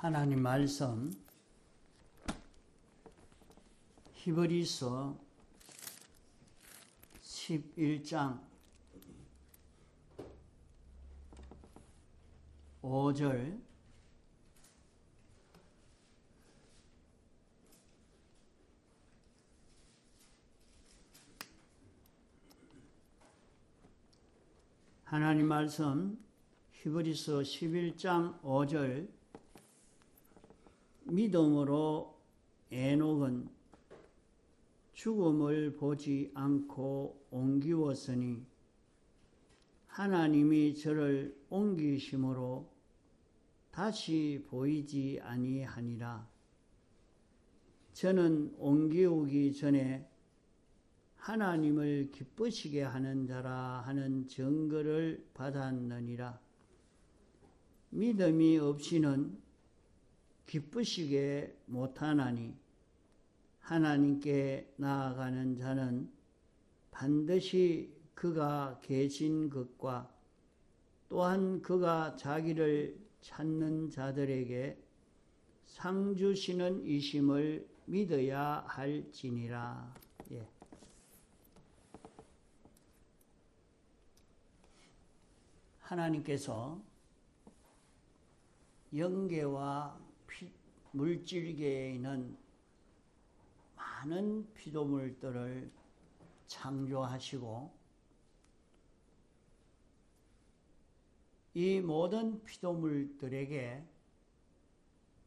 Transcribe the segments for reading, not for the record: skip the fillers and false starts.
하나님 말씀 히브리서 11장 5절 하나님 말씀 히브리서 11장 5절 믿음으로 에녹은 죽음을 보지 않고 옮기웠으니 하나님이 저를 옮기심으로 다시 보이지 아니하니라. 저는 옮기우기 전에 하나님을 기쁘시게 하는 자라 하는 증거를 받았느니라. 믿음이 없이는 기쁘시게 못하나니 하나님께 나아가는 자는 반드시 그가 계신 것과 또한 그가 자기를 찾는 자들에게 상 주시는 이심을 믿어야 할지니라. 예. 하나님께서 영계와 물질계에 있는 많은 피조물들을 창조하시고 이 모든 피조물들에게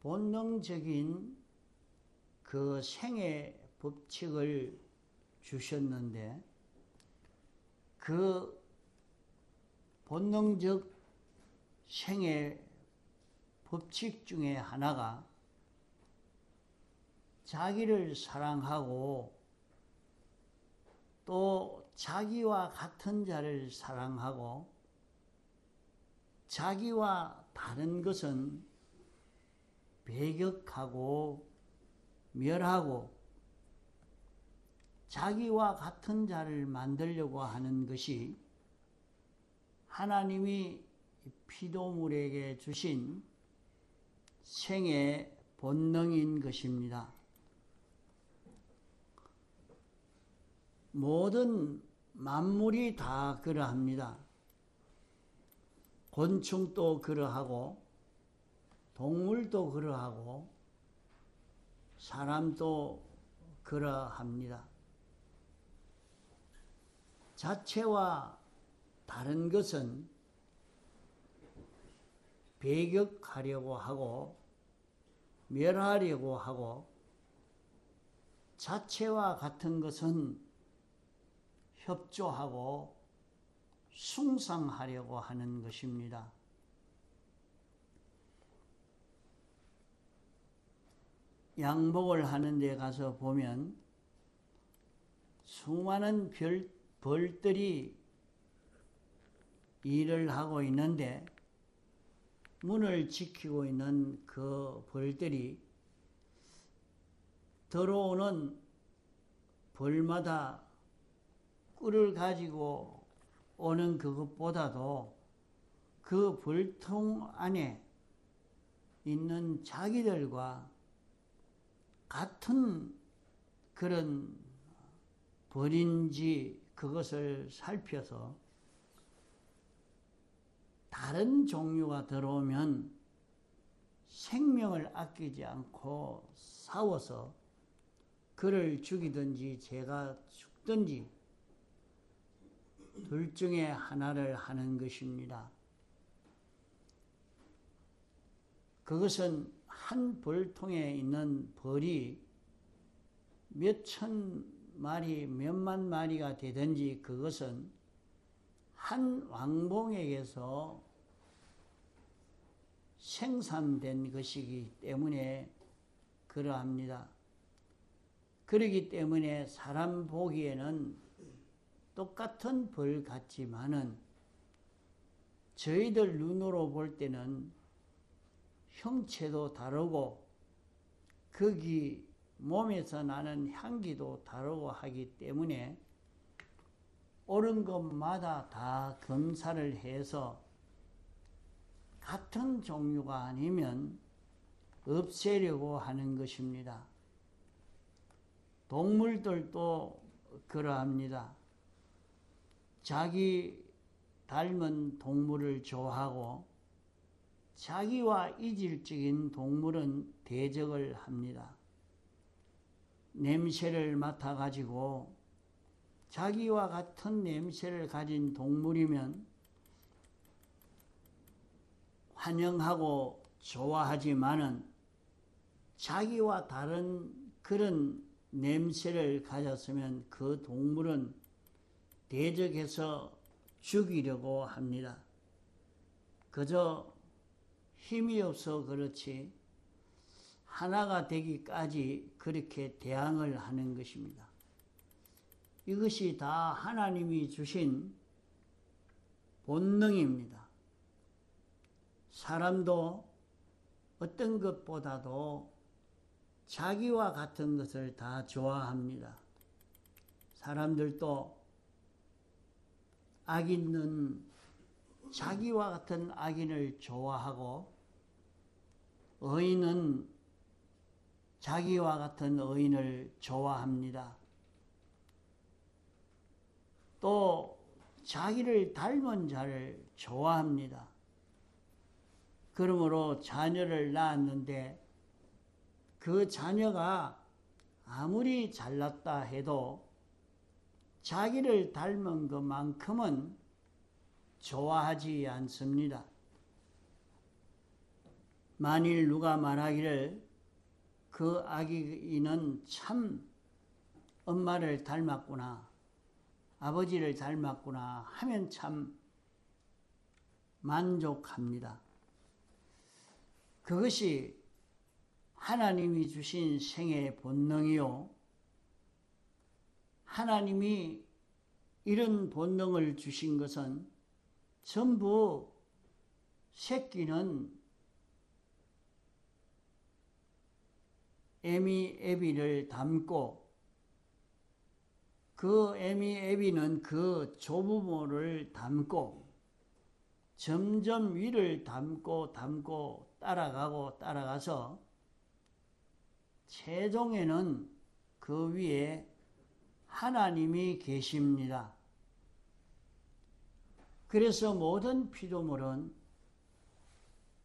본능적인 그 생애 법칙을 주셨는데 그 본능적 생애 법칙 중에 하나가 자기를 사랑하고 또 자기와 같은 자를 사랑하고 자기와 다른 것은 배격하고 멸하고 자기와 같은 자를 만들려고 하는 것이 하나님이 피조물에게 주신 생의 본능인 것입니다. 모든 만물이 다 그러합니다. 곤충도 그러하고 동물도 그러하고 사람도 그러합니다. 자체와 다른 것은 배격하려고 하고 멸하려고 하고 자체와 같은 것은 협조하고 숭상하려고 하는 것입니다. 양복을 하는 데 가서 보면 수많은 벌들이 일을 하고 있는데 문을 지키고 있는 그 벌들이 들어오는 벌마다 꿀을 가지고 오는 그것보다도 그 벌통 안에 있는 자기들과 같은 그런 벌인지 그것을 살펴서 다른 종류가 들어오면 생명을 아끼지 않고 싸워서 그를 죽이든지 제가 죽든지 둘 중에 하나를 하는 것입니다. 그것은 한 벌통에 있는 벌이 몇천 마리, 몇만 마리가 되든지 그것은 한 왕봉에게서 생산된 것이기 때문에 그러합니다. 그렇기 때문에 사람 보기에는 똑같은 벌 같지만은 저희들 눈으로 볼 때는 형체도 다르고 거기 몸에서 나는 향기도 다르고 하기 때문에 옳은 것마다 다 검사를 해서 같은 종류가 아니면 없애려고 하는 것입니다. 동물들도 그러합니다. 자기 닮은 동물을 좋아하고 자기와 이질적인 동물은 대적을 합니다. 냄새를 맡아가지고 자기와 같은 냄새를 가진 동물이면 환영하고 좋아하지만은 자기와 다른 그런 냄새를 가졌으면 그 동물은 대적해서 죽이려고 합니다. 그저 힘이 없어 그렇지 하나가 되기까지 그렇게 대항을 하는 것입니다. 이것이 다 하나님이 주신 본능입니다. 사람도 어떤 것보다도 자기와 같은 것을 다 좋아합니다. 사람들도 악인은 자기와 같은 악인을 좋아하고 의인은 자기와 같은 의인을 좋아합니다. 또 자기를 닮은 자를 좋아합니다. 그러므로 자녀를 낳았는데 그 자녀가 아무리 잘났다 해도 자기를 닮은 것만큼은 좋아하지 않습니다. 만일 누가 말하기를 그 아기는 참 엄마를 닮았구나, 아버지를 닮았구나 하면 참 만족합니다. 그것이 하나님이 주신 생의 본능이요. 하나님이 이런 본능을 주신 것은 전부 새끼는 에미 에비를 닮고 그 에미 에비는 그 조부모를 닮고 점점 위를 닮고 따라가서 최종에는 그 위에 하나님이 계십니다. 그래서 모든 피조물은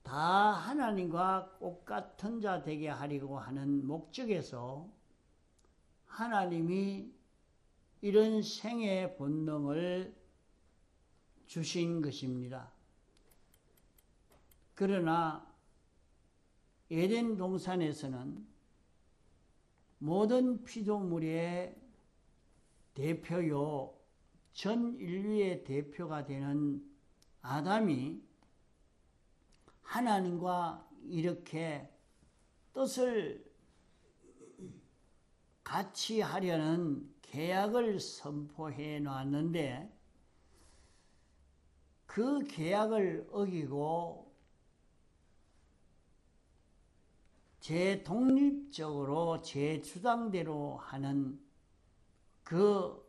다 하나님과 똑같은 자 되게 하려고 하는 목적에서 하나님이 이런 생의 본능을 주신 것입니다. 그러나 에덴 동산에서는 모든 피조물의 대표요, 전 인류의 대표가 되는 아담이 하나님과 이렇게 뜻을 같이 하려는 계약을 선포해 놨는데 그 계약을 어기고 제 독립적으로 제 주장대로 하는 그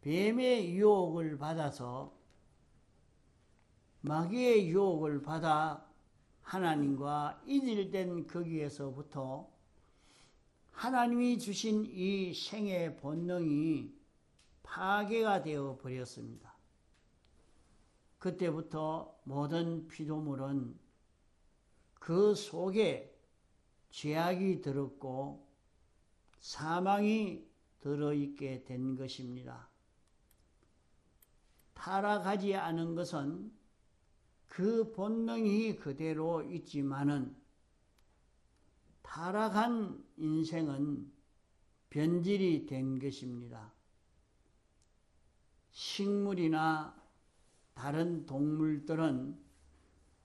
뱀의 유혹을 받아서 마귀의 유혹을 받아 하나님과 이질된 거기에서부터 하나님이 주신 이 생의 본능이 파괴가 되어 버렸습니다. 그때부터 모든 피조물은 그 속에 죄악이 들었고 사망이 들어있게 된 것입니다. 타락하지 않은 것은 그 본능이 그대로 있지만은 타락한 인생은 변질이 된 것입니다. 식물이나 다른 동물들은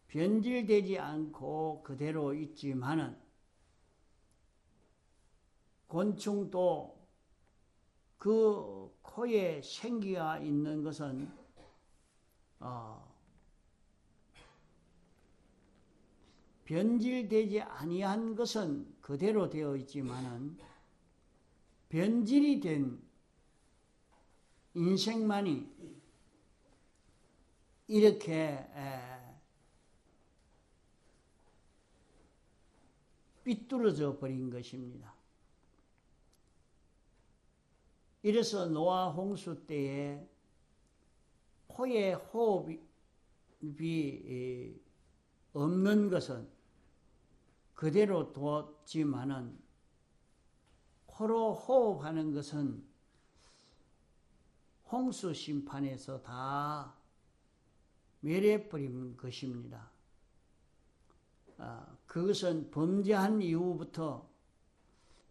변질되지 않고 그대로 있지만은 곤충도 그 코에 생기가 있는 것은 변질되지 아니한 것은 그대로 되어 있지만은 변질이 된 인생만이 이렇게 삐뚤어져 버린 것입니다. 이래서 노아 홍수 때에 호의 호흡이 없는 것은 그대로 뒀지만은 호로 호흡하는 것은 홍수 심판에서 다 멸해버린 것입니다. 그것은 범죄한 이후부터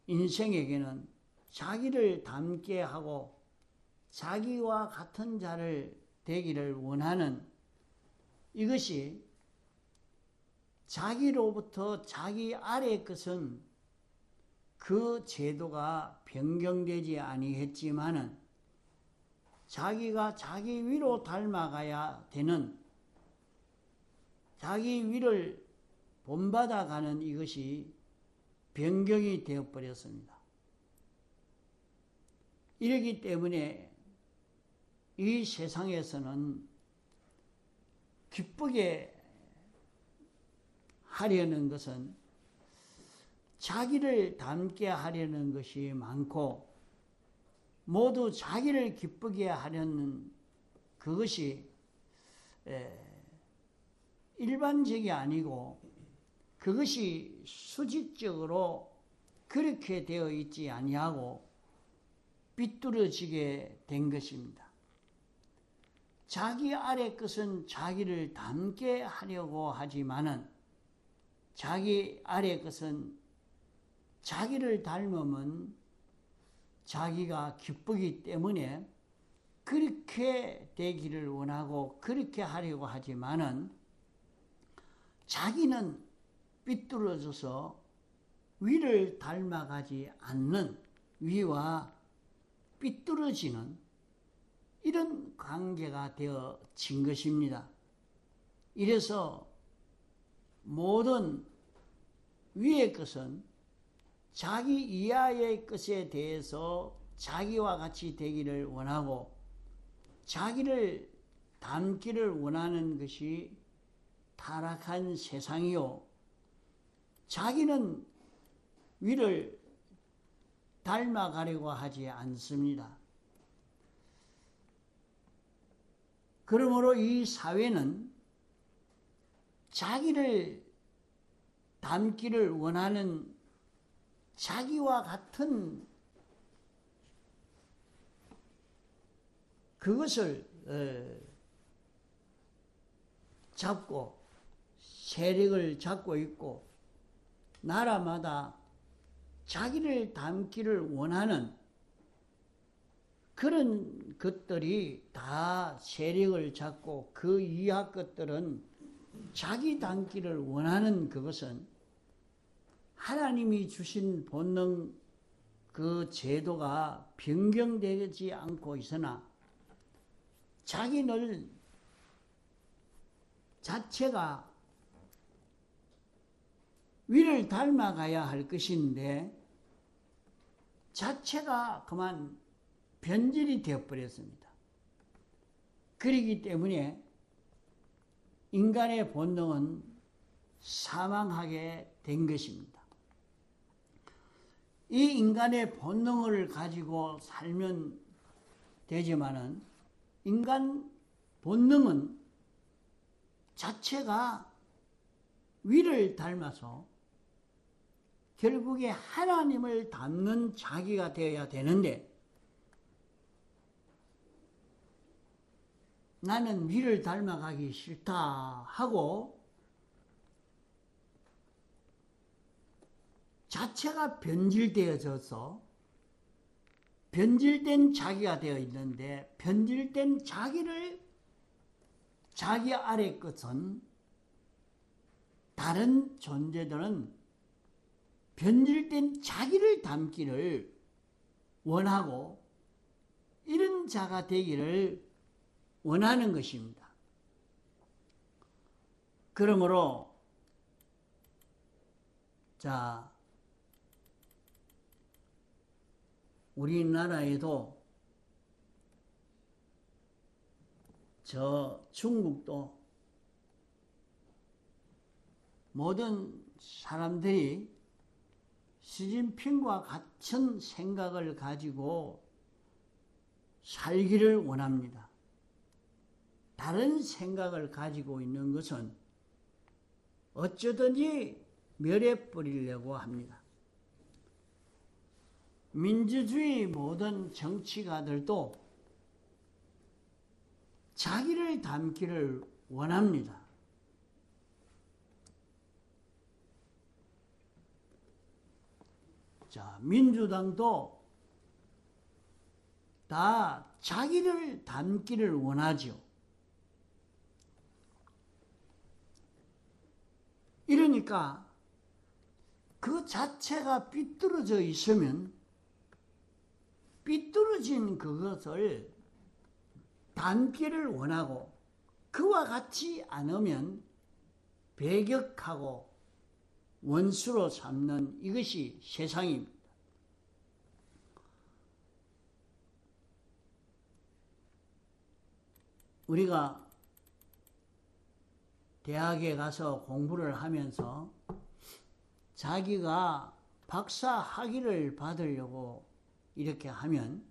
인생에게는 자기를 닮게 하고 자기와 같은 자를 되기를 원하는 이것이 자기로부터 자기 아래 것은 그 제도가 변경되지 아니했지만은 자기가 자기 위로 닮아가야 되는 자기 위를 본받아가는 이것이 변경이 되어버렸습니다. 이러기 때문에 이 세상에서는 기쁘게 하려는 것은 자기를 닮게 하려는 것이 많고 모두 자기를 기쁘게 하려는 그것이 일반적이 아니고 그것이 수직적으로 그렇게 되어 있지 아니하고 삐뚤어지게 된 것입니다. 자기 아래 것은 자기를 닮게 하려고 하지만은 자기 아래 것은 자기를 닮으면 자기가 기쁘기 때문에 그렇게 되기를 원하고 그렇게 하려고 하지만은 자기는 삐뚤어져서 위를 닮아가지 않는 위와 삐뚤어지는 이런 관계가 되어진 것입니다. 이래서 모든 위의 것은 자기 이하의 것에 대해서 자기와 같이 되기를 원하고 자기를 닮기를 원하는 것이 타락한 세상이요. 자기는 위를 닮아가려고 하지 않습니다. 그러므로 이 사회는 자기를 닮기를 원하는 자기와 같은 그것을 잡고 세력을 잡고 있고 나라마다 자기를 닮기를 원하는 그런 것들이 다 세력을 잡고 그 이하 것들은 자기 닮기를 원하는 그것은 하나님이 주신 본능 그 제도가 변경되지 않고 있으나 자기는 자체가 위를 닮아가야 할 것인데 자체가 그만 변질이 되어버렸습니다. 그렇기 때문에 인간의 본능은 사망하게 된 것입니다. 이 인간의 본능을 가지고 살면 되지만은 인간 본능은 자체가 위를 닮아서 결국에 하나님을 닮는 자기가 되어야 되는데 나는 위를 닮아가기 싫다 하고 자체가 변질되어져서 변질된 자기가 되어 있는데 변질된 자기를 자기 아래 것은 다른 존재들은 변질된 자기를 닮기를 원하고 이런 자가 되기를 원하는 것입니다. 그러므로 자 우리나라에도 저 중국도 모든 사람들이 시진핑과 같은 생각을 가지고 살기를 원합니다. 다른 생각을 가지고 있는 것은 어쩌든지 멸해버리려고 합니다. 민주주의 모든 정치가들도 자기를 닮기를 원합니다. 자, 민주당도 다 자기를 닮기를 원하죠. 이러니까 그 자체가 삐뚤어져 있으면 삐뚤어진 그것을 닮기를 원하고 그와 같지 않으면 배격하고 원수로 삼는 이것이 세상입니다. 우리가 대학에 가서 공부를 하면서 자기가 박사 학위를 받으려고 이렇게 하면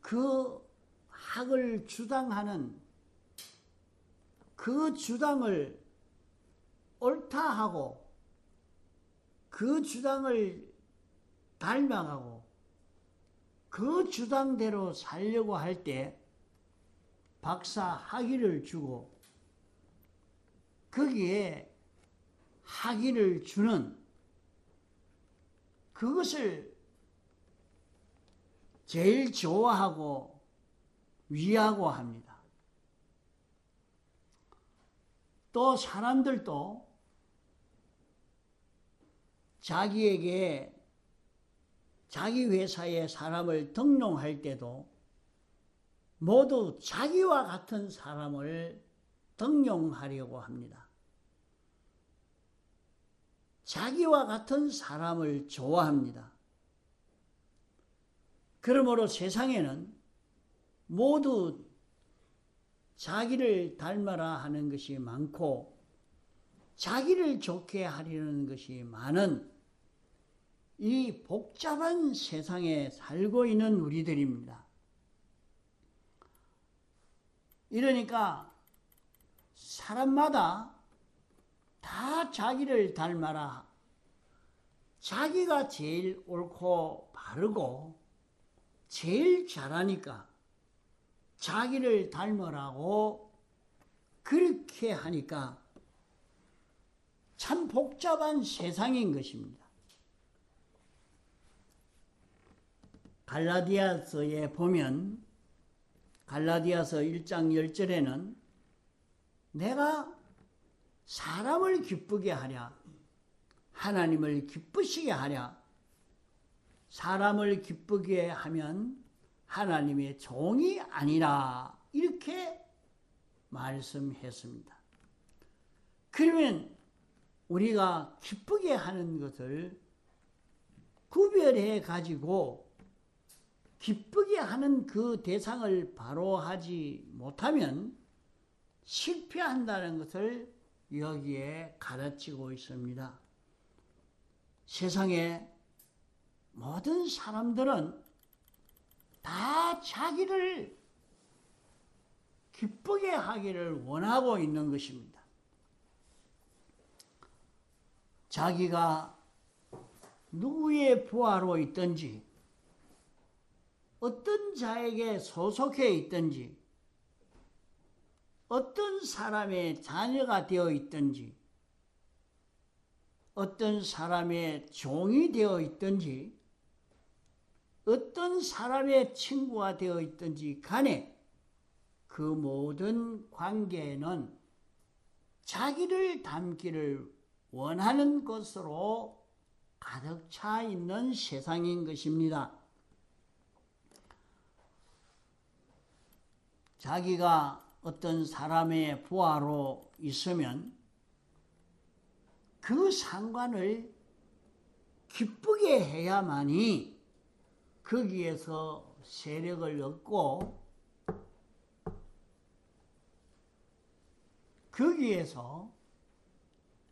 그 학을 주장하는 그 주장을 옳다 하고 그 주장을 닮아가고 그 주장대로 살려고 할 때 박사 학위를 주고 거기에 학위를 주는 그것을 제일 좋아하고 위하고 합니다. 또 사람들도 자기에게 자기 회사에 사람을 등용할 때도 모두 자기와 같은 사람을 등용하려고 합니다. 자기와 같은 사람을 좋아합니다. 그러므로 세상에는 모두 자기를 닮아라 하는 것이 많고 자기를 좋게 하려는 것이 많은 이 복잡한 세상에 살고 있는 우리들입니다. 이러니까 사람마다 다 자기를 닮아라. 자기가 제일 옳고 바르고 제일 잘하니까 자기를 닮으라고 그렇게 하니까 참 복잡한 세상인 것입니다. 갈라디아서에 보면 갈라디아서 1장 10절에는 내가 사람을 기쁘게 하랴 하나님을 기쁘시게 하랴 사람을 기쁘게 하면 하나님의 종이 아니라 이렇게 말씀했습니다. 그러면 우리가 기쁘게 하는 것을 구별해 가지고 기쁘게 하는 그 대상을 바로 하지 못하면 실패한다는 것을 여기에 가르치고 있습니다. 세상에 모든 사람들은 다 자기를 기쁘게 하기를 원하고 있는 것입니다. 자기가 누구의 부하로 있든지 어떤 자에게 소속해 있든지 어떤 사람의 자녀가 되어 있든지 어떤 사람의 종이 되어 있든지 어떤 사람의 친구가 되어 있든지 간에 그 모든 관계에는 자기를 닮기를 원하는 것으로 가득 차 있는 세상인 것입니다. 자기가 어떤 사람의 부하로 있으면 그 상관을 기쁘게 해야만이 거기에서 세력을 얻고 거기에서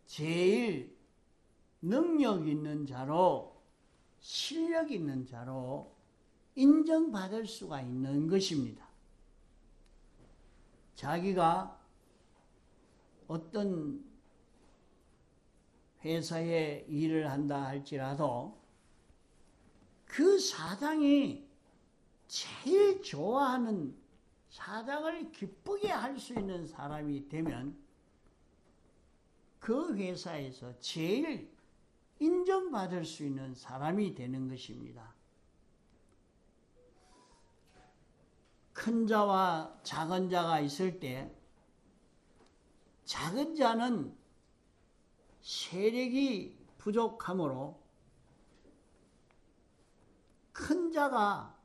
제일 능력 있는 자로, 실력 있는 자로 인정받을 수가 있는 것입니다. 자기가 어떤 회사에 일을 한다 할지라도 그 사장이 제일 좋아하는, 사장을 기쁘게 할 수 있는 사람이 되면 그 회사에서 제일 인정받을 수 있는 사람이 되는 것입니다. 큰 자와 작은 자가 있을 때 작은 자는 세력이 부족하므로 큰 자가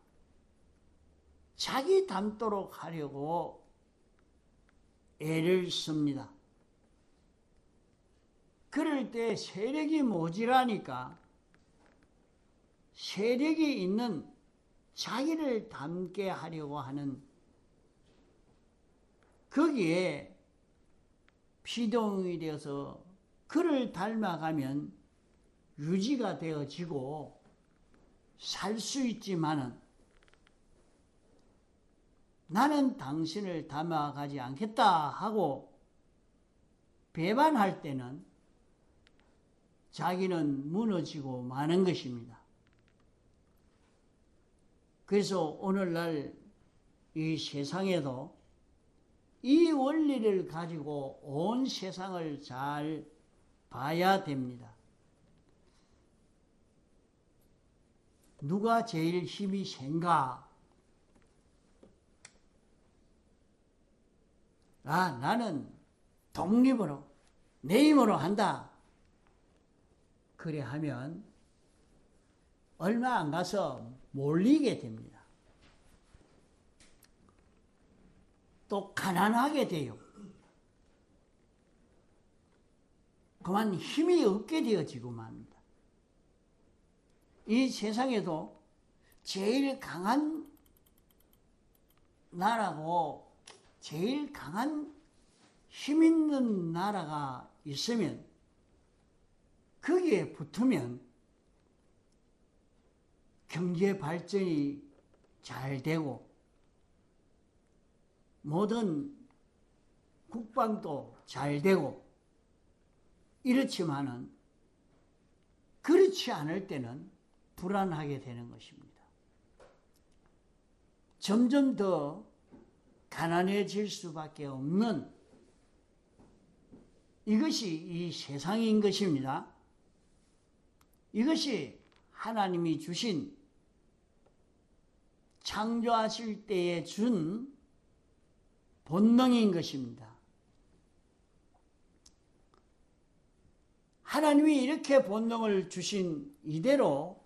자기 닮도록 하려고 애를 씁니다. 그럴 때 세력이 모자라니까 세력이 있는 자기를 닮게 하려고 하는, 거기에 피동이 되어서 그를 닮아가면 유지가 되어지고 살 수 있지만은, 나는 당신을 닮아가지 않겠다 하고 배반할 때는 자기는 무너지고 마는 것입니다. 그래서 오늘날 이 세상에도 이 원리를 가지고 온 세상을 잘 봐야 됩니다. 누가 제일 힘이 센가? 나는 독립으로, 내 힘으로 한다. 그래 하면 얼마 안 가서 몰리게 됩니다. 또 가난하게 돼요. 그만 힘이 없게 되어지고 맙니다. 이 세상에도 제일 강한 나라고 제일 강한 힘 있는 나라가 있으면 거기에 붙으면 경제 발전이 잘 되고 모든 국방도 잘 되고 이렇지만은 그렇지 않을 때는 불안하게 되는 것입니다. 점점 더 가난해질 수밖에 없는 이것이 이 세상인 것입니다. 이것이 하나님이 주신, 창조하실 때에 준 본능인 것입니다. 하나님이 이렇게 본능을 주신 이대로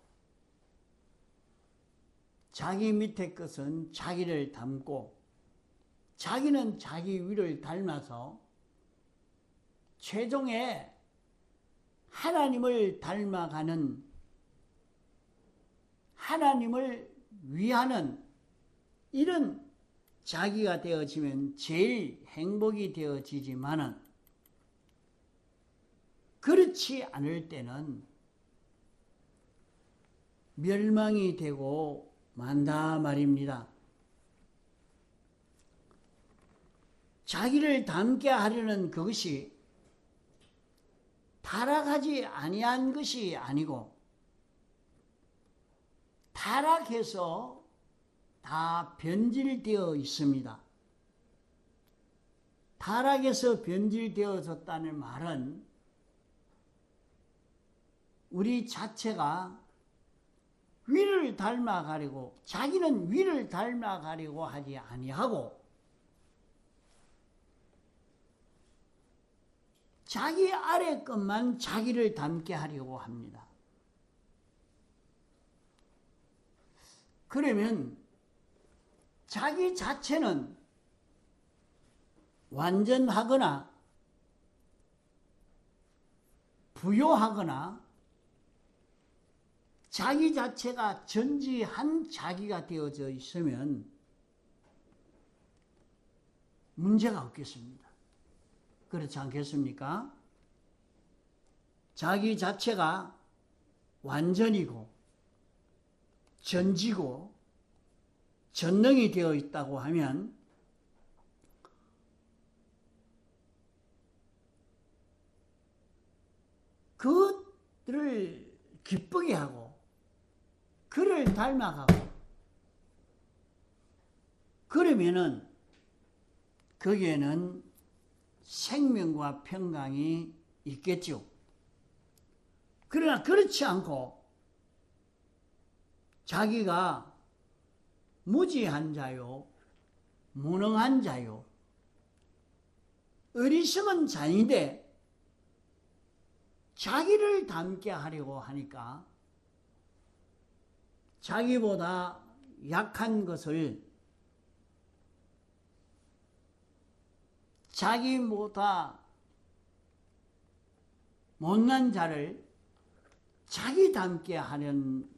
자기 밑에 것은 자기를 닮고 자기는 자기 위를 닮아서 최종에 하나님을 닮아가는, 하나님을 위하는 이런 자기가 되어지면 제일 행복이 되어지지만은 그렇지 않을 때는 멸망이 되고 만다 말입니다. 자기를 닮게 하려는 그것이 타락하지 아니한 것이 아니고 타락해서 다 변질되어 있습니다. 타락해서 변질되어졌다는 말은 우리 자체가 위를 닮아가려고, 자기는 위를 닮아가려고 하지 아니하고 자기 아래 것만 자기를 닮게 하려고 합니다. 그러면 자기 자체는 완전하거나 부요하거나 자기 자체가 전지한 자기가 되어져 있으면 문제가 없겠습니다. 그렇지 않겠습니까? 자기 자체가 완전이고 전지고 전능이 되어 있다고 하면 그들을 기쁘게 하고 그를 닮아가고 그러면은 거기에는 생명과 평강이 있겠죠. 그러나 그렇지 않고 자기가 무지한 자요, 무능한 자요, 어리석은 자인데 자기를 닮게 하려고 하니까 자기보다 약한 것을, 자기보다 못난 자를 자기 닮게 하는,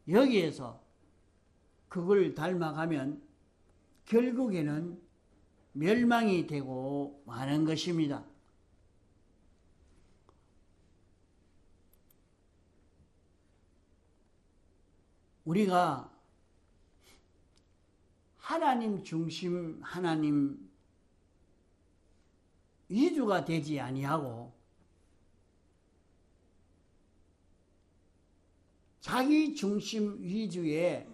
여기에서 그걸 닮아가면 결국에는 멸망이 되고 마는 것입니다. 우리가 하나님 중심, 하나님 위주가 되지 아니하고 자기 중심 위주의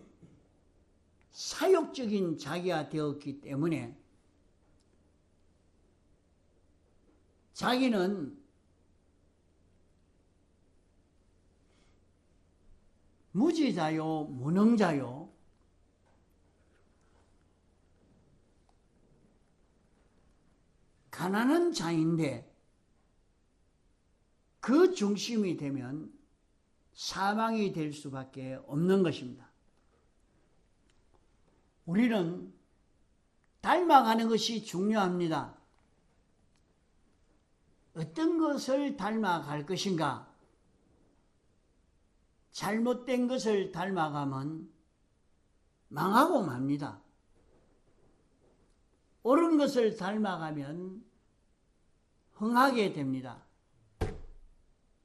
사욕적인 자기가 되었기 때문에 자기는 무지자요, 무능자요, 가난한 자인데 그 중심이 되면 사망이 될 수밖에 없는 것입니다. 우리는 닮아가는 것이 중요합니다. 어떤 것을 닮아갈 것인가? 잘못된 것을 닮아가면 망하고 맙니다. 옳은 것을 닮아가면 흥하게 됩니다.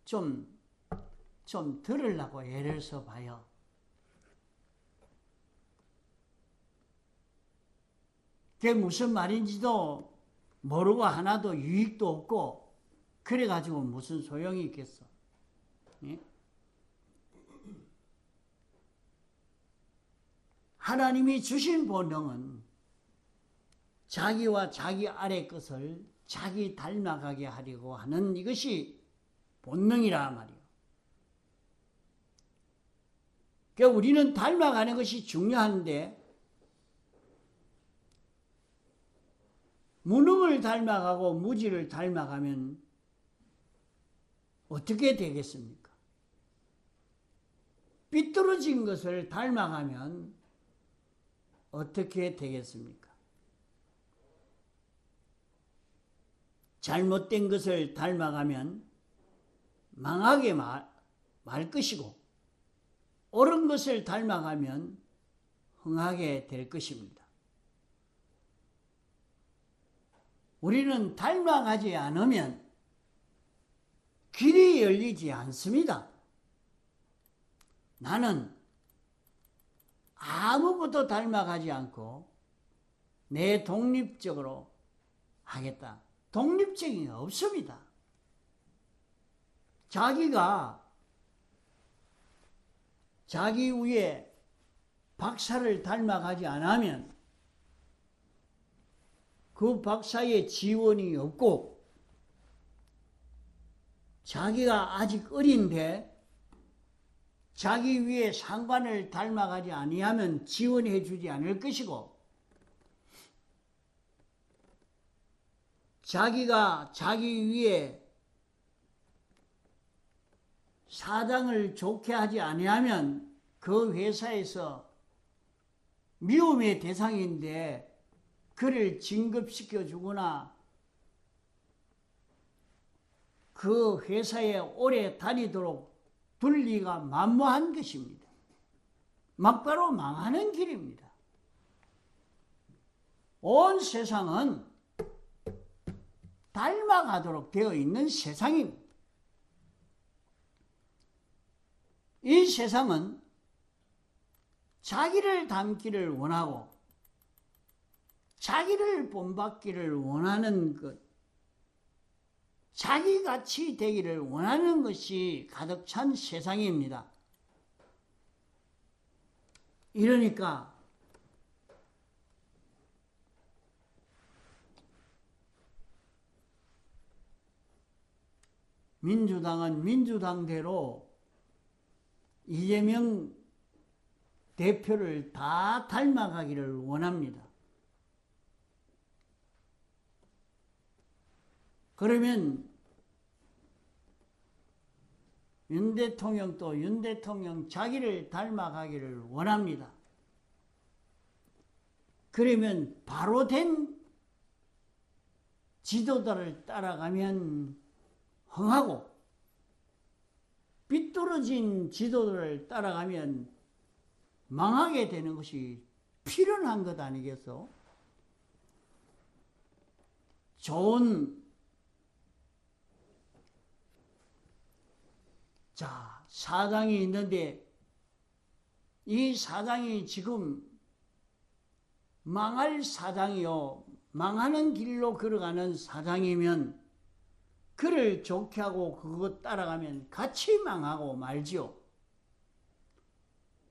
좀 들으려고 예를 들어서 봐요. 그게 무슨 말인지도 모르고 하나도 유익도 없고 그래가지고 무슨 소용이 있겠어. 예? 하나님이 주신 본능은 자기와 자기 아래 것을 자기 닮아가게 하려고 하는 이것이 본능이라 말이에요. 그러니까 우리는 닮아가는 것이 중요한데 무능을 닮아가고 무지를 닮아가면 어떻게 되겠습니까? 삐뚤어진 것을 닮아가면 어떻게 되겠습니까? 잘못된 것을 닮아가면 망하게 말 것이고 옳은 것을 닮아가면 흥하게 될 것입니다. 우리는 닮아가지 않으면 길이 열리지 않습니다. 나는 아무것도 닮아가지 않고 내 독립적으로 하겠다. 독립적인 게 없습니다. 자기가 자기 위에 박사를 닮아가지 않으면 그 박사의 지원이 없고 자기가 아직 어린데 자기 위에 상관을 닮아가지 아니하면 지원해 주지 않을 것이고 자기가 자기 위에 사장을 좋게 하지 아니하면 그 회사에서 미움의 대상인데 그를 진급시켜 주거나 그 회사에 오래 다니도록 둘 리가 만무한 것입니다. 막바로 망하는 길입니다. 온 세상은 닮아가도록 되어 있는 세상입니다. 이 세상은 자기를 닮기를 원하고 자기를 본받기를 원하는 것, 자기같이 되기를 원하는 것이 가득 찬 세상입니다. 이러니까 민주당은 민주당대로 이재명 대표를 다 닮아가기를 원합니다. 그러면 윤 대통령도 윤 대통령 자기를 닮아가기를 원합니다. 그러면 바로 된 지도자를 따라가면 흥하고 삐뚤어진 지도자를 따라가면 망하게 되는 것이 필연한 것 아니겠어? 좋은 사장이 있는데 이 사장이 지금 망할 사장이요, 망하는 길로 걸어가는 사장이면 그를 좋게 하고 그것 따라가면 같이 망하고 말지요.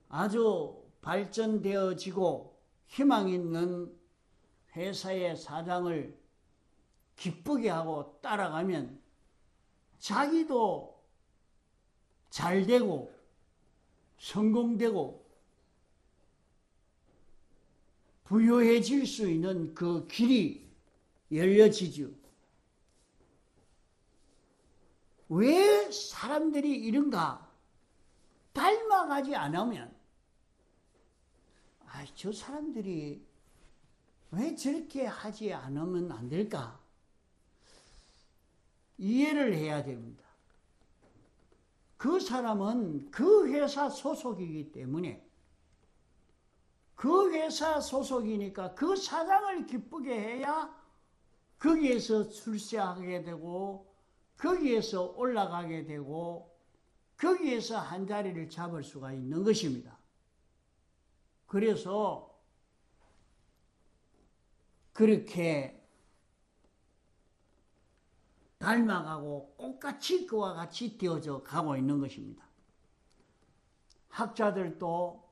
아주 발전되어지고 희망 있는 회사의 사장을 기쁘게 하고 따라가면 자기도 잘되고 성공되고 부유해질 수 있는 그 길이 열려지죠. 왜 사람들이 이런가? 닮아가지 않으면 저 사람들이 왜 저렇게 하지 않으면 안 될까? 이해를 해야 됩니다. 그 사람은 그 회사 소속이기 때문에 그 회사 소속이니까 그 사장을 기쁘게 해야 거기에서 출세하게 되고 거기에서 올라가게 되고 거기에서 한 자리를 잡을 수가 있는 것입니다. 그래서 그렇게 닮아가고 똑같이 그와 같이 되어져 가고 있는 것입니다. 학자들도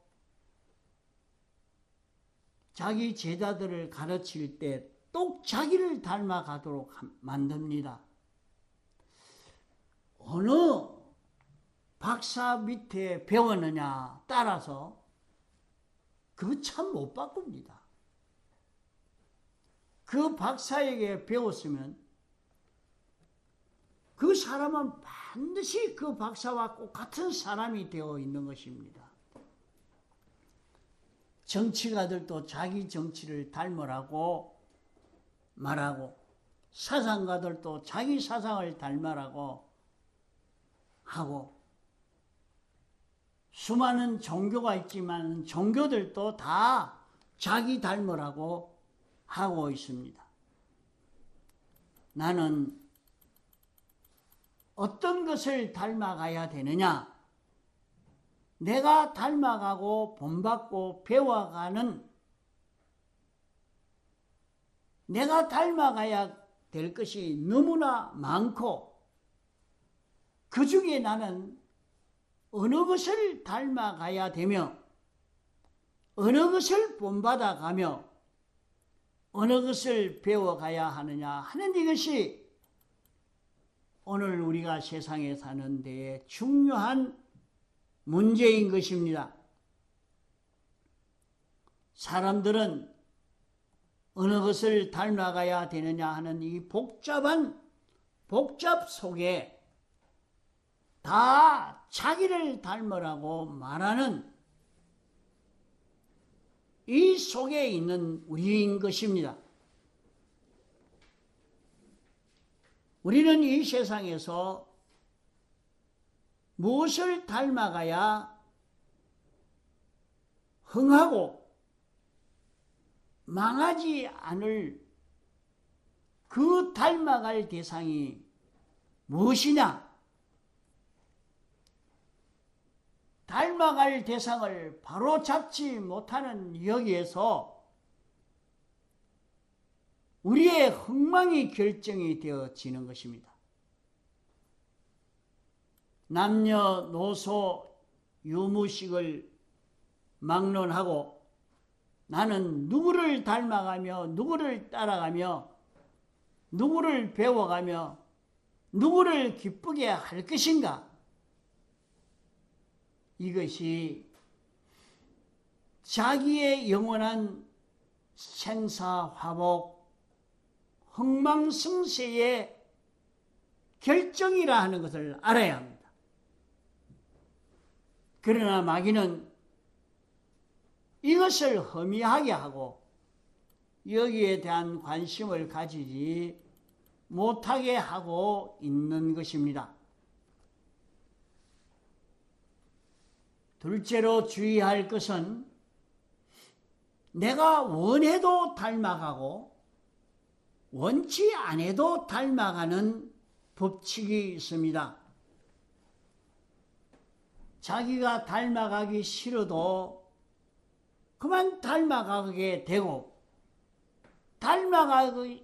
자기 제자들을 가르칠 때 똑 자기를 닮아가도록 만듭니다. 어느 박사 밑에 배웠느냐 따라서 그거 참 못 바꿉니다. 그 박사에게 배웠으면 그 사람은 반드시 그 박사와 똑같은 사람이 되어 있는 것입니다. 정치가들도 자기 정치를 닮으라고 말하고 사상가들도 자기 사상을 닮으라고 하고 수많은 종교가 있지만 종교들도 다 자기 닮으라고 하고 있습니다. 나는 어떤 것을 닮아가야 되느냐? 내가 닮아가고 본받고 배워가는 내가 닮아가야 될 것이 너무나 많고 그 중에 나는 어느 것을 닮아가야 되며 어느 것을 본받아가며 어느 것을 배워가야 하느냐 하는 이것이 오늘 우리가 세상에 사는 데에 중요한 문제인 것입니다. 사람들은 어느 것을 닮아가야 되느냐 하는 이 복잡 속에 다 자기를 닮으라고 말하는 이 속에 있는 우리인 것입니다. 우리는 이 세상에서 무엇을 닮아가야 흥하고 망하지 않을 그 닮아갈 대상이 무엇이냐? 닮아갈 대상을 바로 잡지 못하는 여기에서 우리의 흥망이 결정이 되어지는 것입니다. 남녀노소 유무식을 막론하고 나는 누구를 닮아가며 누구를 따라가며 누구를 배워가며 누구를 기쁘게 할 것인가? 이것이 자기의 영원한 생사화복 흥망성쇠의 결정이라 하는 것을 알아야 합니다. 그러나 마귀는 이것을 허미하게 하고 여기에 대한 관심을 가지지 못하게 하고 있는 것입니다. 둘째로 주의할 것은 내가 원해도 닮아가고 원치 않아도 닮아가는 법칙이 있습니다. 자기가 닮아가기 싫어도 그만 닮아가게 되고 닮아가고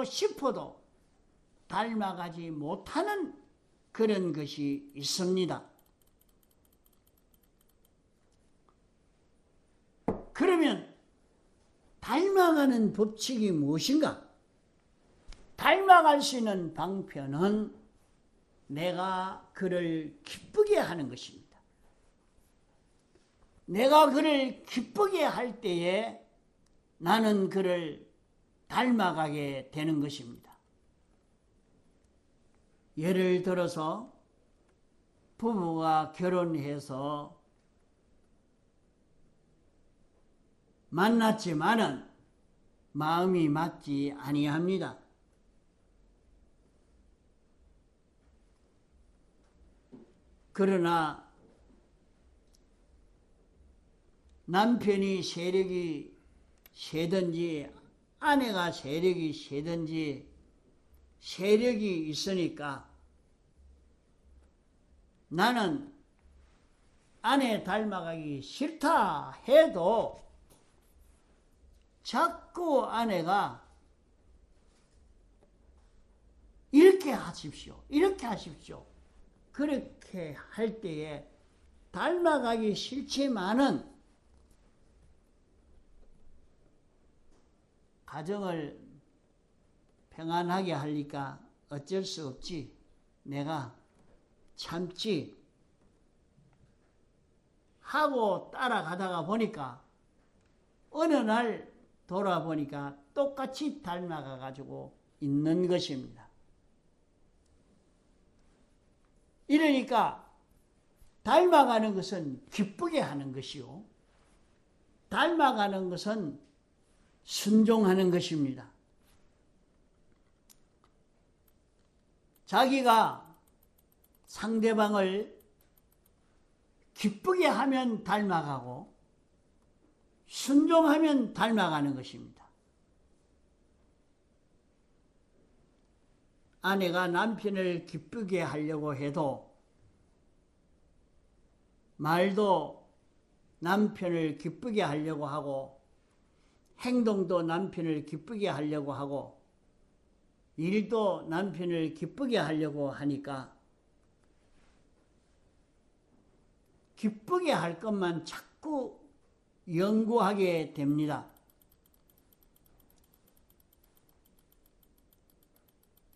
싶어도 닮아가지 못하는 그런 것이 있습니다. 그러면 닮아가는 법칙이 무엇인가? 닮아갈 수 있는 방편은 내가 그를 기쁘게 하는 것입니다. 내가 그를 기쁘게 할 때에 나는 그를 닮아가게 되는 것입니다. 예를 들어서 부부가 결혼해서 만났지만은 마음이 맞지 아니합니다. 그러나 남편이 세력이 세든지 아내가 세력이 세든지 세력이 있으니까 나는 아내 닮아가기 싫다 해도 자꾸 아내가 이렇게 하십시오. 이렇게 하십시오. 그렇게 할 때에 닮아가기 싫지만은 가정을 평안하게 하니까 어쩔 수 없지. 내가 참지 하고 따라가다가 보니까 어느 날 돌아보니까 똑같이 닮아가 가지고 있는 것입니다. 이러니까 닮아가는 것은 기쁘게 하는 것이요. 닮아가는 것은 순종하는 것입니다. 자기가 상대방을 기쁘게 하면 닮아가고 순종하면 닮아가는 것입니다. 아내가 남편을 기쁘게 하려고 해도 말도 남편을 기쁘게 하려고 하고 행동도 남편을 기쁘게 하려고 하고 일도 남편을 기쁘게 하려고 하니까 기쁘게 할 것만 자꾸 연구하게 됩니다.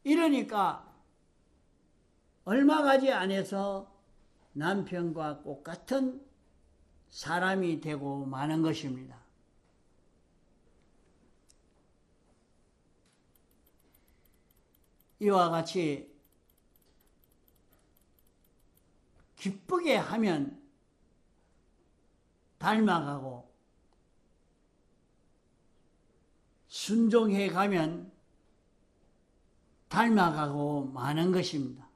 이러니까 얼마 가지 않아서 남편과 똑같은 사람이 되고 마는 것입니다. 이와 같이 기쁘게 하면 닮아가고 순종해 가면 닮아가고 마는 것입니다.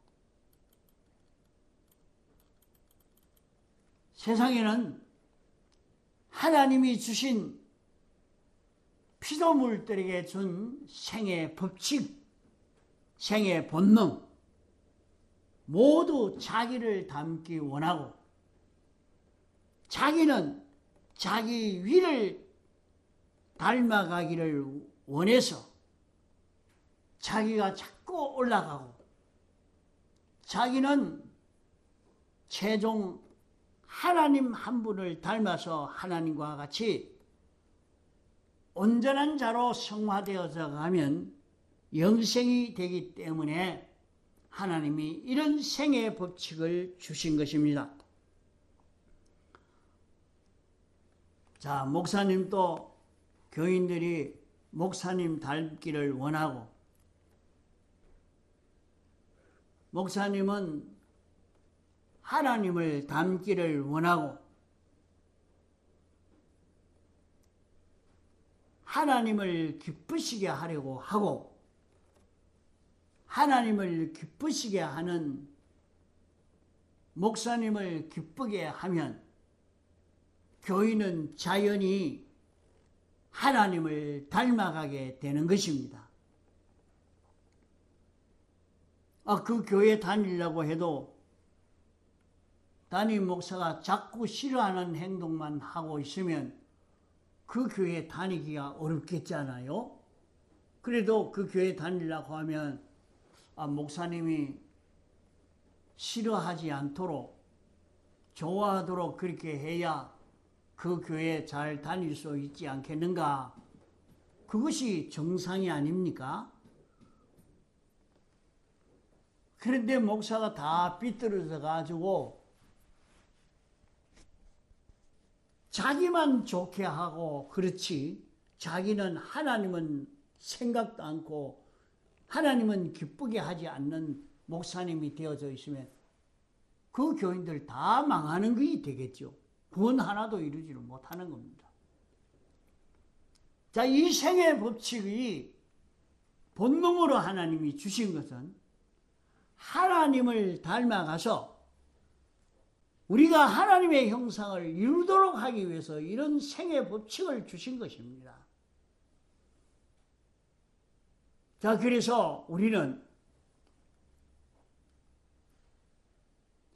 세상에는 하나님이 주신 피조물들에게 준 생의 법칙, 생의 본능 모두 자기를 닮기 원하고 자기는 자기 위를 닮아가기를 원해서 자기가 자꾸 올라가고, 자기는 최종 하나님 한 분을 닮아서 하나님과 같이 온전한 자로 성화되어져 가면 영생이 되기 때문에 하나님이 이런 생의 법칙을 주신 것입니다. 자, 목사님도 교인들이 목사님 닮기를 원하고, 목사님은 하나님을 닮기를 원하고, 하나님을 기쁘시게 하려고 하고, 하나님을 기쁘시게 하는 목사님을 기쁘게 하면 교인은 자연히 하나님을 닮아가게 되는 것입니다. 그 교회 다니려고 해도 담임 목사가 자꾸 싫어하는 행동만 하고 있으면 그 교회 다니기가 어렵겠잖아요. 그래도 그 교회 다니려고 하면 목사님이 싫어하지 않도록, 좋아하도록 그렇게 해야 그 교회 잘 다닐 수 있지 않겠는가? 그것이 정상이 아닙니까? 그런데 목사가 다 삐뚤어져 가지고 자기만 좋게 하고, 그렇지 자기는 하나님은 생각도 않고 하나님은 기쁘게 하지 않는 목사님이 되어져 있으면 그 교인들 다 망하는 것이 되겠죠. 구원 하나도 이루지를 못하는 겁니다. 자, 이 생의 법칙이 본능으로 하나님이 주신 것은 하나님을 닮아가서 우리가 하나님의 형상을 이루도록 하기 위해서 이런 생의 법칙을 주신 것입니다. 자, 그래서 우리는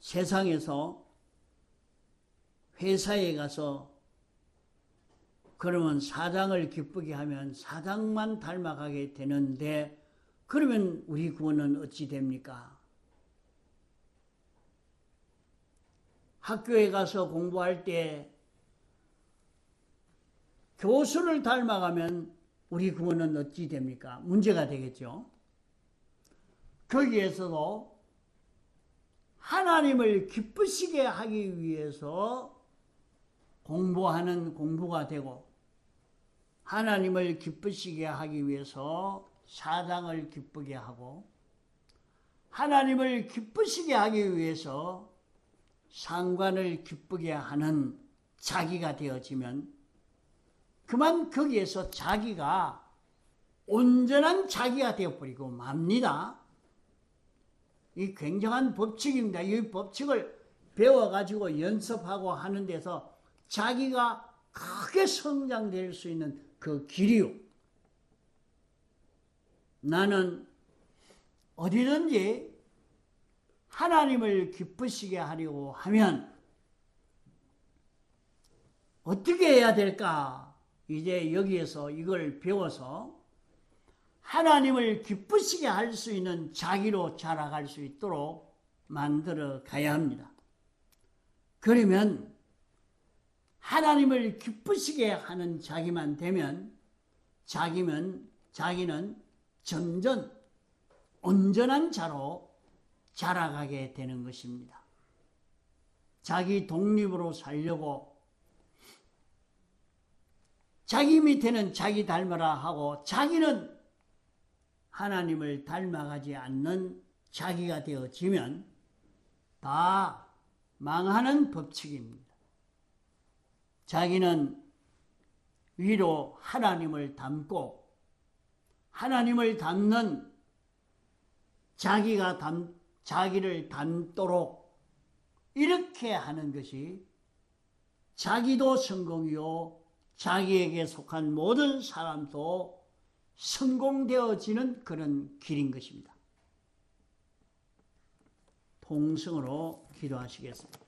세상에서 회사에 가서 그러면 사장을 기쁘게 하면 사장만 닮아가게 되는데, 그러면 우리 구원은 어찌 됩니까? 학교에 가서 공부할 때 교수를 닮아가면 우리 구원은 어찌 됩니까? 문제가 되겠죠. 거기에서도 하나님을 기쁘시게 하기 위해서 공부하는 공부가 되고, 하나님을 기쁘시게 하기 위해서 사장을 기쁘게 하고, 하나님을 기쁘시게 하기 위해서 상관을 기쁘게 하는 자기가 되어지면 그만 거기에서 자기가 온전한 자기가 되어버리고 맙니다. 이 굉장한 법칙입니다. 이 법칙을 배워가지고 연습하고 하는 데서 자기가 크게 성장될 수 있는 그 길이요. 나는 어디든지 하나님을 기쁘시게 하려고 하면 어떻게 해야 될까? 이제 여기에서 이걸 배워서 하나님을 기쁘시게 할 수 있는 자기로 자라갈 수 있도록 만들어 가야 합니다. 그러면 하나님을 기쁘시게 하는 자기만 되면 자기는 점점 온전한 자로 자라가게 되는 것입니다. 자기 독립으로 살려고 자기 밑에는 자기 닮아라 하고 자기는 하나님을 닮아가지 않는 자기가 되어지면 다 망하는 법칙입니다. 자기는 위로 하나님을 닮고 하나님을 닮는 자기를 닮도록 이렇게 하는 것이 자기도 성공이요 자기에게 속한 모든 사람도 성공되어지는 그런 길인 것입니다. 통성으로 기도하시겠습니다.